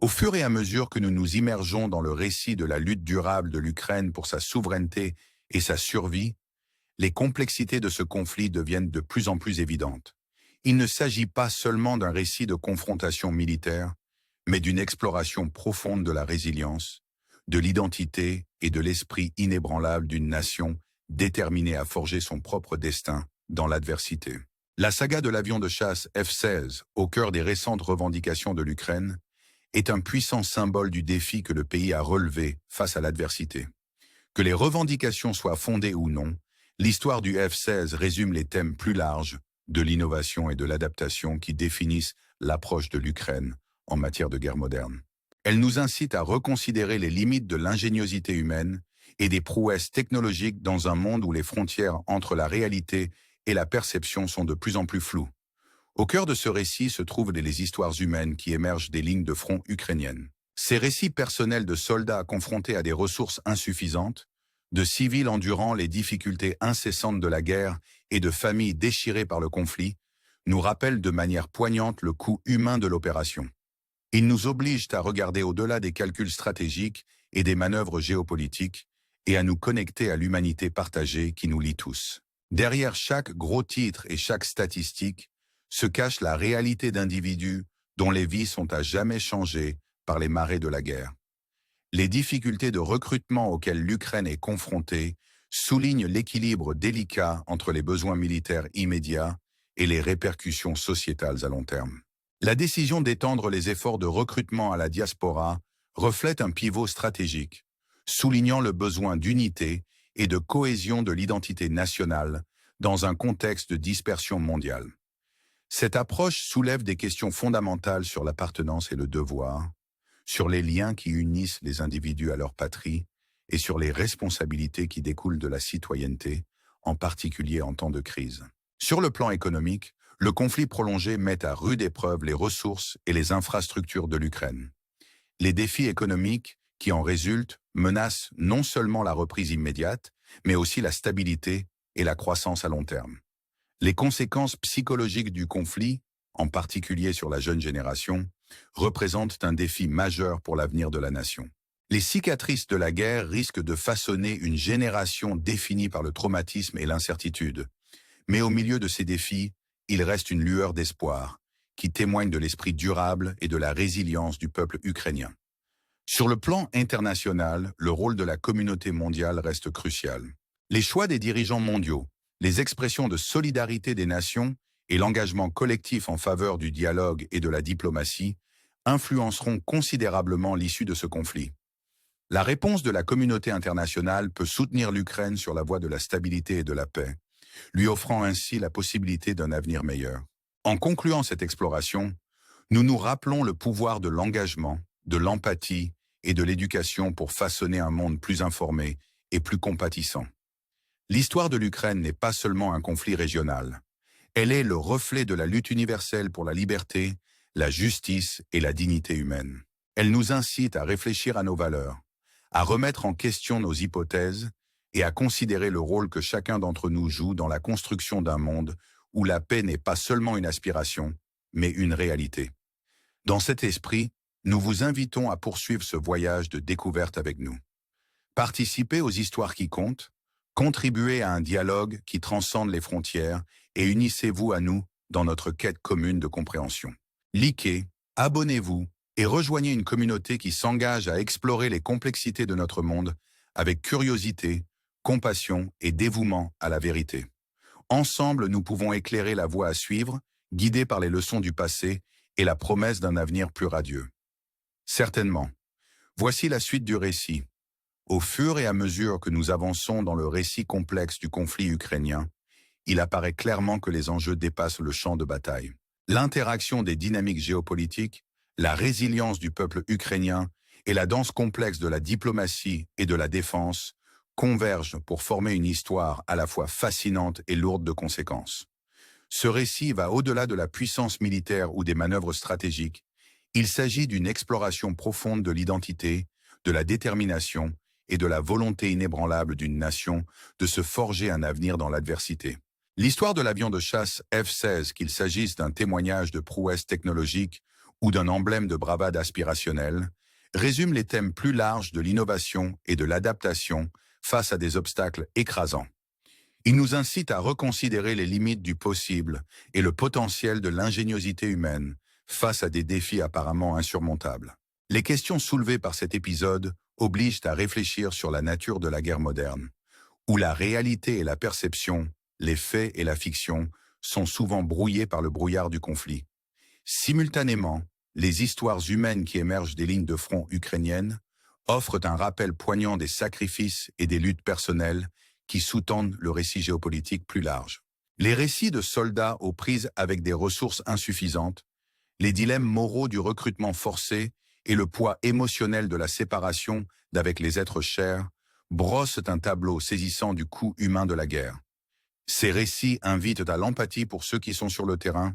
Au fur et à mesure que nous nous immergeons dans le récit de la lutte durable de l'Ukraine pour sa souveraineté et sa survie, les complexités de ce conflit deviennent de plus en plus évidentes. Il ne s'agit pas seulement d'un récit de confrontation militaire, mais d'une exploration profonde de la résilience, de l'identité et de l'esprit inébranlable d'une nation déterminée à forger son propre destin dans l'adversité. La saga de l'avion de chasse F-16, au cœur des récentes revendications de l'Ukraine, est un puissant symbole du défi que le pays a relevé face à l'adversité. Que les revendications soient fondées ou non, l'histoire du F-16 résume les thèmes plus larges de l'innovation et de l'adaptation qui définissent l'approche de l'Ukraine en matière de guerre moderne. Elle nous incite à reconsidérer les limites de l'ingéniosité humaine et des prouesses technologiques dans un monde où les frontières entre la réalité et la perception sont de plus en plus floues. Au cœur de ce récit se trouvent les histoires humaines qui émergent des lignes de front ukrainiennes. Ces récits personnels de soldats confrontés à des ressources insuffisantes, de civils endurant les difficultés incessantes de la guerre et de familles déchirées par le conflit, nous rappellent de manière poignante le coût humain de l'opération. Ils nous obligent à regarder au-delà des calculs stratégiques et des manœuvres géopolitiques et à nous connecter à l'humanité partagée qui nous lie tous. Derrière chaque gros titre et chaque statistique se cache la réalité d'individus dont les vies sont à jamais changées par les marées de la guerre. Les difficultés de recrutement auxquelles l'Ukraine est confrontée soulignent l'équilibre délicat entre les besoins militaires immédiats et les répercussions sociétales à long terme. La décision d'étendre les efforts de recrutement à la diaspora reflète un pivot stratégique, soulignant le besoin d'unité et de cohésion de l'identité nationale dans un contexte de dispersion mondiale. Cette approche soulève des questions fondamentales sur l'appartenance et le devoir, sur les liens qui unissent les individus à leur patrie et sur les responsabilités qui découlent de la citoyenneté, en particulier en temps de crise. Sur le plan économique, le conflit prolongé met à rude épreuve les ressources et les infrastructures de l'Ukraine. Les défis économiques qui en résultent menacent non seulement la reprise immédiate, mais aussi la stabilité et la croissance à long terme. Les conséquences psychologiques du conflit, en particulier sur la jeune génération, représentent un défi majeur pour l'avenir de la nation. Les cicatrices de la guerre risquent de façonner une génération définie par le traumatisme et l'incertitude. Mais au milieu de ces défis, il reste une lueur d'espoir qui témoigne de l'esprit durable et de la résilience du peuple ukrainien. Sur le plan international, le rôle de la communauté mondiale reste crucial. Les choix des dirigeants mondiaux, les expressions de solidarité des nations et l'engagement collectif en faveur du dialogue et de la diplomatie influenceront considérablement l'issue de ce conflit. La réponse de la communauté internationale peut soutenir l'Ukraine sur la voie de la stabilité et de la paix, lui offrant ainsi la possibilité d'un avenir meilleur. En concluant cette exploration, nous nous rappelons le pouvoir de l'engagement, de l'empathie et de l'éducation pour façonner un monde plus informé et plus compatissant. L'histoire de l'Ukraine n'est pas seulement un conflit régional. Elle est le reflet de la lutte universelle pour la liberté, la justice et la dignité humaine. Elle nous incite à réfléchir à nos valeurs, à remettre en question nos hypothèses et à considérer le rôle que chacun d'entre nous joue dans la construction d'un monde où la paix n'est pas seulement une aspiration, mais une réalité. Dans cet esprit, nous vous invitons à poursuivre ce voyage de découverte avec nous. Participez aux histoires qui comptent, contribuez à un dialogue qui transcende les frontières et unissez-vous à nous dans notre quête commune de compréhension. Likez, abonnez-vous et rejoignez une communauté qui s'engage à explorer les complexités de notre monde avec curiosité, compassion et dévouement à la vérité. Ensemble, nous pouvons éclairer la voie à suivre, guidés par les leçons du passé et la promesse d'un avenir plus radieux. Certainement. Voici la suite du récit. Au fur et à mesure que nous avançons dans le récit complexe du conflit ukrainien, il apparaît clairement que les enjeux dépassent le champ de bataille. L'interaction des dynamiques géopolitiques, la résilience du peuple ukrainien et la danse complexe de la diplomatie et de la défense convergent pour former une histoire à la fois fascinante et lourde de conséquences. Ce récit va au-delà de la puissance militaire ou des manœuvres stratégiques. Il s'agit d'une exploration profonde de l'identité, de la détermination et de la volonté inébranlable d'une nation de se forger un avenir dans l'adversité. L'histoire de l'avion de chasse F-16, qu'il s'agisse d'un témoignage de prouesse technologique ou d'un emblème de bravade aspirationnelle, résume les thèmes plus larges de l'innovation et de l'adaptation face à des obstacles écrasants. Il nous incite à reconsidérer les limites du possible et le potentiel de l'ingéniosité humaine face à des défis apparemment insurmontables. Les questions soulevées par cet épisode obligent à réfléchir sur la nature de la guerre moderne, où la réalité et la perception, les faits et la fiction sont souvent brouillés par le brouillard du conflit. Simultanément, les histoires humaines qui émergent des lignes de front ukrainiennes offrent un rappel poignant des sacrifices et des luttes personnelles qui sous-tendent le récit géopolitique plus large. Les récits de soldats aux prises avec des ressources insuffisantes, les dilemmes moraux du recrutement forcé et le poids émotionnel de la séparation d'avec les êtres chers brossent un tableau saisissant du coût humain de la guerre. Ces récits invitent à l'empathie pour ceux qui sont sur le terrain,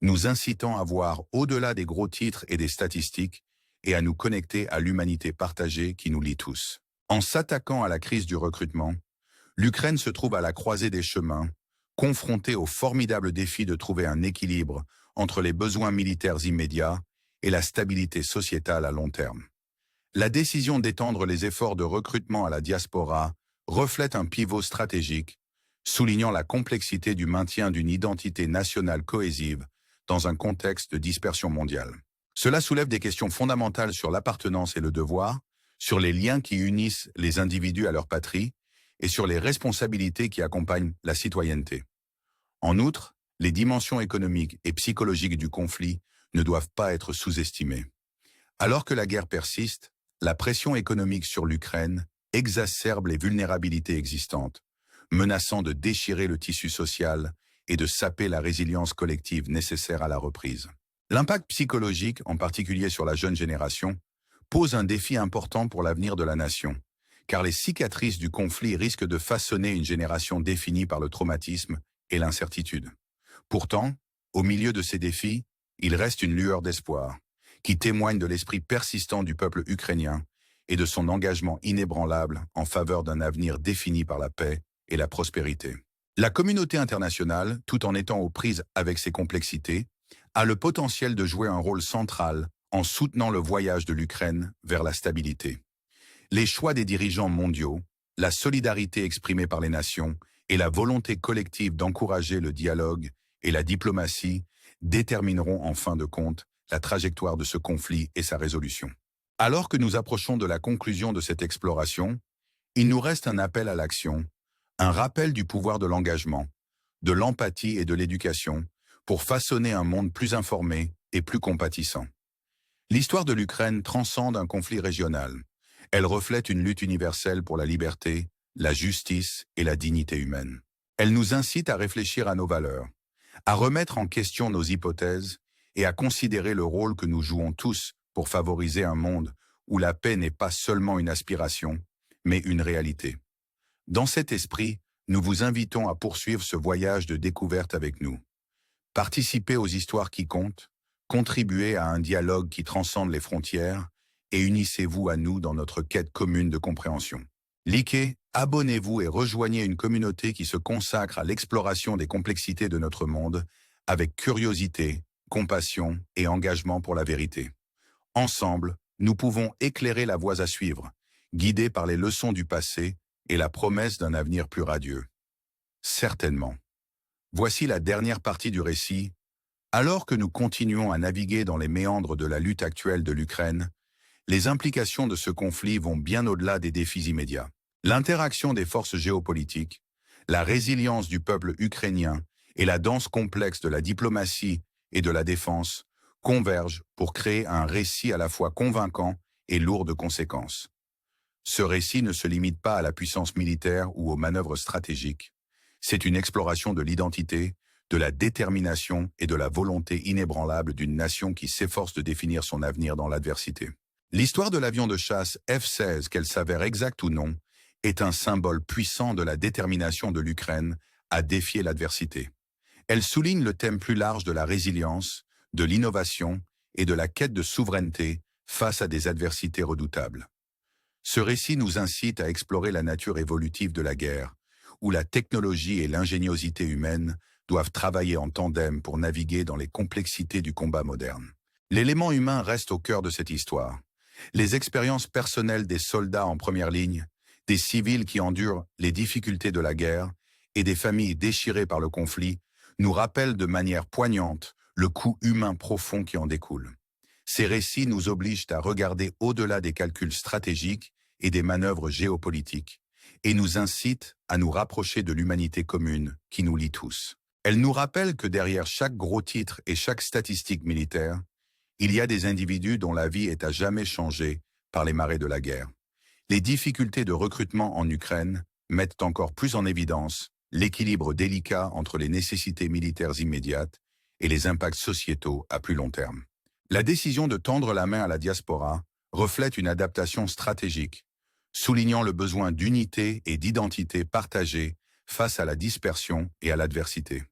nous incitant à voir au-delà des gros titres et des statistiques et à nous connecter à l'humanité partagée qui nous lie tous. En s'attaquant à la crise du recrutement, l'Ukraine se trouve à la croisée des chemins, confrontée au formidable défi de trouver un équilibre entre les besoins militaires immédiats et la stabilité sociétale à long terme. La décision d'étendre les efforts de recrutement à la diaspora reflète un pivot stratégique, soulignant la complexité du maintien d'une identité nationale cohésive dans un contexte de dispersion mondiale. Cela soulève des questions fondamentales sur l'appartenance et le devoir, sur les liens qui unissent les individus à leur patrie et sur les responsabilités qui accompagnent la citoyenneté. En outre, les dimensions économiques et psychologiques du conflit ne doivent pas être sous-estimées. Alors que la guerre persiste, la pression économique sur l'Ukraine exacerbe les vulnérabilités existantes, menaçant de déchirer le tissu social et de saper la résilience collective nécessaire à la reprise. L'impact psychologique, en particulier sur la jeune génération, pose un défi important pour l'avenir de la nation, car les cicatrices du conflit risquent de façonner une génération définie par le traumatisme et l'incertitude. Pourtant, au milieu de ces défis, il reste une lueur d'espoir, qui témoigne de l'esprit persistant du peuple ukrainien et de son engagement inébranlable en faveur d'un avenir défini par la paix et la prospérité. La communauté internationale, tout en étant aux prises avec ses complexités, a le potentiel de jouer un rôle central en soutenant le voyage de l'Ukraine vers la stabilité. Les choix des dirigeants mondiaux, la solidarité exprimée par les nations et la volonté collective d'encourager le dialogue et la diplomatie détermineront en fin de compte la trajectoire de ce conflit et sa résolution. Alors que nous approchons de la conclusion de cette exploration, il nous reste un appel à l'action, un rappel du pouvoir de l'engagement, de l'empathie et de l'éducation pour façonner un monde plus informé et plus compatissant. L'histoire de l'Ukraine transcende un conflit régional. Elle reflète une lutte universelle pour la liberté, la justice et la dignité humaine. Elle nous incite à réfléchir à nos valeurs, à remettre en question nos hypothèses et à considérer le rôle que nous jouons tous pour favoriser un monde où la paix n'est pas seulement une aspiration, mais une réalité. Dans cet esprit, nous vous invitons à poursuivre ce voyage de découverte avec nous. Participez aux histoires qui comptent, contribuez à un dialogue qui transcende les frontières et unissez-vous à nous dans notre quête commune de compréhension. Likez, abonnez-vous et rejoignez une communauté qui se consacre à l'exploration des complexités de notre monde avec curiosité, compassion et engagement pour la vérité. Ensemble, nous pouvons éclairer la voie à suivre, guidés par les leçons du passé et la promesse d'un avenir plus radieux. Certainement. Voici la dernière partie du récit. Alors que nous continuons à naviguer dans les méandres de la lutte actuelle de l'Ukraine, les implications de ce conflit vont bien au-delà des défis immédiats. L'interaction des forces géopolitiques, la résilience du peuple ukrainien et la danse complexe de la diplomatie et de la défense convergent pour créer un récit à la fois convaincant et lourd de conséquences. Ce récit ne se limite pas à la puissance militaire ou aux manœuvres stratégiques. C'est une exploration de l'identité, de la détermination et de la volonté inébranlable d'une nation qui s'efforce de définir son avenir dans l'adversité. L'histoire de l'avion de chasse F-16, qu'elle s'avère exacte ou non, est un symbole puissant de la détermination de l'Ukraine à défier l'adversité. Elle souligne le thème plus large de la résilience, de l'innovation et de la quête de souveraineté face à des adversités redoutables. Ce récit nous incite à explorer la nature évolutive de la guerre, où la technologie et l'ingéniosité humaine doivent travailler en tandem pour naviguer dans les complexités du combat moderne. L'élément humain reste au cœur de cette histoire. Les expériences personnelles des soldats en première ligne, des civils qui endurent les difficultés de la guerre et des familles déchirées par le conflit nous rappellent de manière poignante le coût humain profond qui en découle. Ces récits nous obligent à regarder au-delà des calculs stratégiques et des manœuvres géopolitiques, et nous incitent à nous rapprocher de l'humanité commune qui nous lie tous. Elles nous rappellent que derrière chaque gros titre et chaque statistique militaire, il y a des individus dont la vie est à jamais changée par les marées de la guerre. Les difficultés de recrutement en Ukraine mettent encore plus en évidence l'équilibre délicat entre les nécessités militaires immédiates et les impacts sociétaux à plus long terme. La décision de tendre la main à la diaspora reflète une adaptation stratégique, soulignant le besoin d'unité et d'identité partagée face à la dispersion et à l'adversité.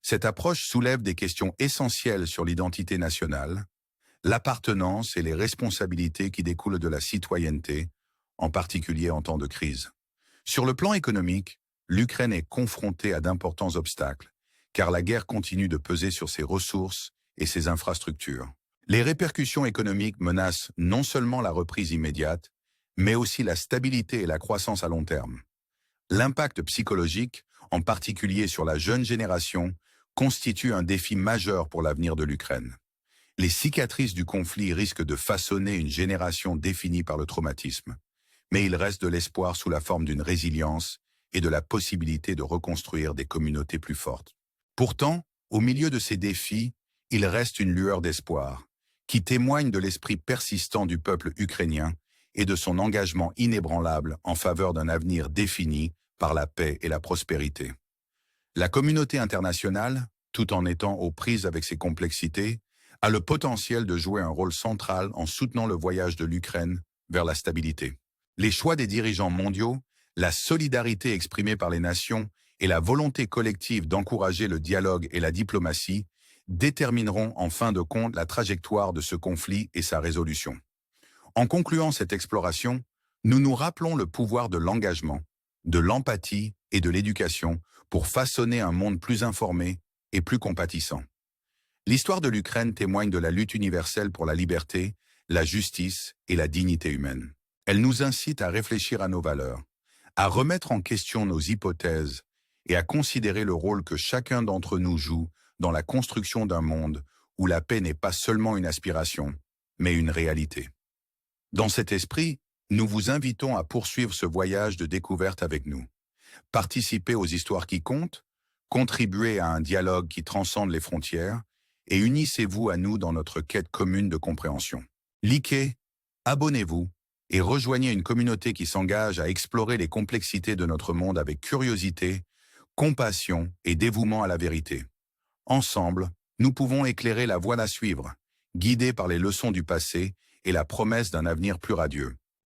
Cette approche soulève des questions essentielles sur l'identité nationale, l'appartenance et les responsabilités qui découlent de la citoyenneté, en particulier en temps de crise. Sur le plan économique, l'Ukraine est confrontée à d'importants obstacles, car la guerre continue de peser sur ses ressources et ses infrastructures. Les répercussions économiques menacent non seulement la reprise immédiate, mais aussi la stabilité et la croissance à long terme. L'impact psychologique, en particulier sur la jeune génération, constitue un défi majeur pour l'avenir de l'Ukraine. Les cicatrices du conflit risquent de façonner une génération définie par le traumatisme, mais il reste de l'espoir sous la forme d'une résilience et de la possibilité de reconstruire des communautés plus fortes. Pourtant, au milieu de ces défis, il reste une lueur d'espoir, qui témoigne de l'esprit persistant du peuple ukrainien et de son engagement inébranlable en faveur d'un avenir défini par la paix et la prospérité. La communauté internationale, tout en étant aux prises avec ses complexités, a le potentiel de jouer un rôle central en soutenant le voyage de l'Ukraine vers la stabilité. Les choix des dirigeants mondiaux, la solidarité exprimée par les nations et la volonté collective d'encourager le dialogue et la diplomatie détermineront en fin de compte la trajectoire de ce conflit et sa résolution. En concluant cette exploration, nous nous rappelons le pouvoir de l'engagement, de l'empathie et de l'éducation pour façonner un monde plus informé et plus compatissant. L'histoire de l'Ukraine témoigne de la lutte universelle pour la liberté, la justice et la dignité humaine. Elle nous incite à réfléchir à nos valeurs, à remettre en question nos hypothèses et à considérer le rôle que chacun d'entre nous joue dans la construction d'un monde où la paix n'est pas seulement une aspiration, mais une réalité. Dans cet esprit, nous vous invitons à poursuivre ce voyage de découverte avec nous. Participez aux histoires qui comptent, contribuez à un dialogue qui transcende les frontières et unissez-vous à nous dans notre quête commune de compréhension. Likez, abonnez-vous et rejoignez une communauté qui s'engage à explorer les complexités de notre monde avec curiosité, compassion et dévouement à la vérité. Ensemble, nous pouvons éclairer la voie à suivre, guidés par les leçons du passé et la promesse d'un avenir plus radieux.